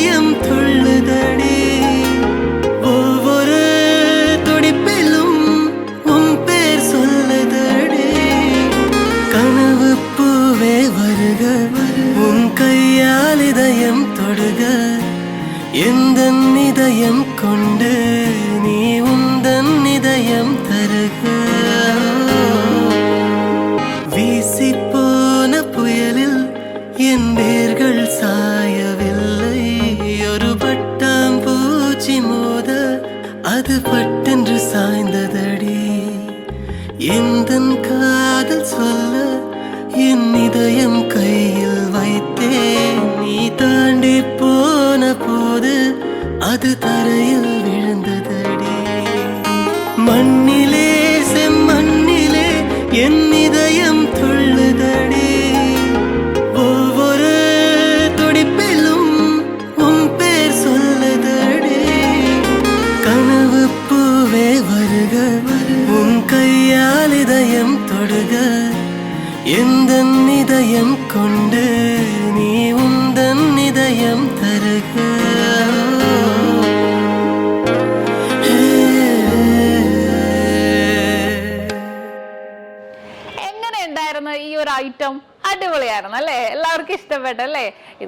இதயம் துள்ளுதடி ஒவ்வொரு துடிப்பிலும் உன் பேர் சொல்லுதடி கனவு பூவே வருக உன் கையால் இதயம் தொடுக எந்தன் இதயம் கொண்டு நீ உந்தன் இதயம் தருக வீசி போன புயலில் என் வேர்கள் சாயவில்லை ஒரு பட்டாம்பூச்சி மோத அது பட்டென்று சாய்ந்ததடி எந்தன் காதல் சொல்ல என் இதயம் கையில் வைத்தேன் நீ தாண்டி போன போது அது தரையில் விழுந்ததடி மண்ணிலே செம்மண்ணிலே என் இதயம் துள்ளுதடி ஒவ்வொரு துடிப்பிலும் உன் பேர் சொல்லுதடி கனவு பூவே வருக உன் கையால் இதயம் தொடுக எந்தன் இதயம் கொண்டு நீ உந்தன் இதயம் தருக എങ്ങനെയുണ്ടായിരുന്നു ഈ ഒരു ഐറ്റം? അടിപൊളിയായിരുന്നു അല്ലേ? എല്ലാവർക്കും ഇഷ്ടപ്പെട്ടല്ലേ?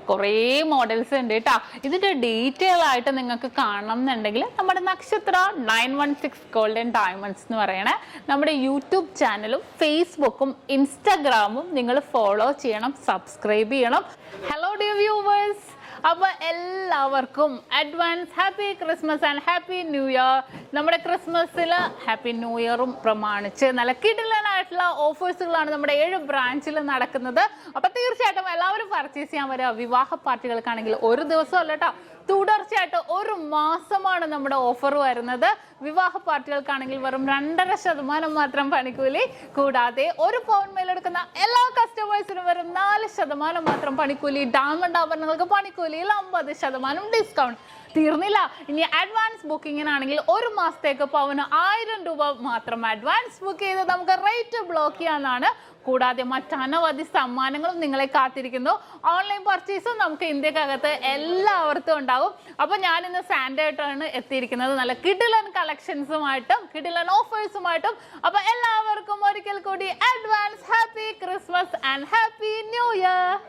കുറേ മോഡൽസ് ഉണ്ട് കേട്ടോ. ഇതിന്റെ ഡീറ്റെയിൽ ആയിട്ട് നിങ്ങൾക്ക് കാണണം എന്നുണ്ടെങ്കിൽ നമ്മുടെ നക്ഷത്ര 916 ഗോൾഡൻ ഡയമണ്ട്സ് എന്ന് പറയണേ നമ്മുടെ യൂട്യൂബ് ചാനലും ഫേസ്ബുക്കും ഇൻസ്റ്റാഗ്രാമും നിങ്ങൾ ഫോളോ ചെയ്യണം, സബ്സ്ക്രൈബ് ചെയ്യണം. ഹലോ ഡിയർ വ്യൂവേഴ്സ്, അപ്പോൾ എല്ലാവർക്കും advance happy Christmas and happy new year. നമ്മുടെ ക്രിസ്മസിൽ ഹാപ്പി ന്യൂ ഇയറും പ്രമാണിച്ച് നല്ല കിടിലനായിട്ടുള്ള ഓഫേഴ്സുകളാണ് നമ്മുടെ 7 ബ്രാഞ്ചിൽ നടക്കുന്നത്. അപ്പോൾ തീർച്ചയായിട്ടും എല്ലാവരും പർച്ചേസ് ചെയ്യാൻ വരിക. വിവാഹ പാർട്ടികൾക്കാണെങ്കിൽ ഒരു ദിവസം അല്ല കേട്ടോ, തുടർച്ചയായിട്ട് ഒരു മാസമാണ് നമ്മുടെ ഓഫർ വരുന്നത്. വിവാഹ പാർട്ടികൾക്കാണെങ്കിൽ വെറും 2.5% മാത്രം പണിക്കൂലി, കൂടാതെ ഒരു പൗൺ മേലെടുക്കുന്ന എല്ലാ കസ്റ്റമേഴ്സിനും വെറും 4% മാത്രം പണിക്കൂലി. ഡയമണ്ട് ആഭരണങ്ങൾക്ക് പണിക്കൂലിയിൽ 50% ഡിസ്കൗണ്ട്. തീർന്നില്ല, ഇനി അഡ്വാൻസ് ബുക്കിങ്ങിനാണെങ്കിൽ ഒരു മാസത്തേക്ക് പവന് 1000 രൂപ മാത്രം അഡ്വാൻസ് ബുക്ക് ചെയ്ത് നമുക്ക് റേറ്റ് ബ്ലോക്ക് ചെയ്യാനാണ്. കൂടാതെ മറ്റനവധി സമ്മാനങ്ങളും നിങ്ങളെ കാത്തിരിക്കുന്നു. ഓൺലൈൻ പർച്ചേസും നമുക്ക് ഇന്ത്യക്കകത്ത് എല്ലാവർക്കും ഉണ്ടാകും. അപ്പോൾ ഞാനിന്ന് സാൻഡേ ആയിട്ടാണ് എത്തിയിരിക്കുന്നത്, നല്ല കിടിലൻ കളക്ഷൻസുമായിട്ടും കിടിലൻ ഓഫേഴ്സുമായിട്ടും. അപ്പോൾ എല്ലാവർക്കും ഒരിക്കൽ കൂടി advance happy Christmas and happy new year.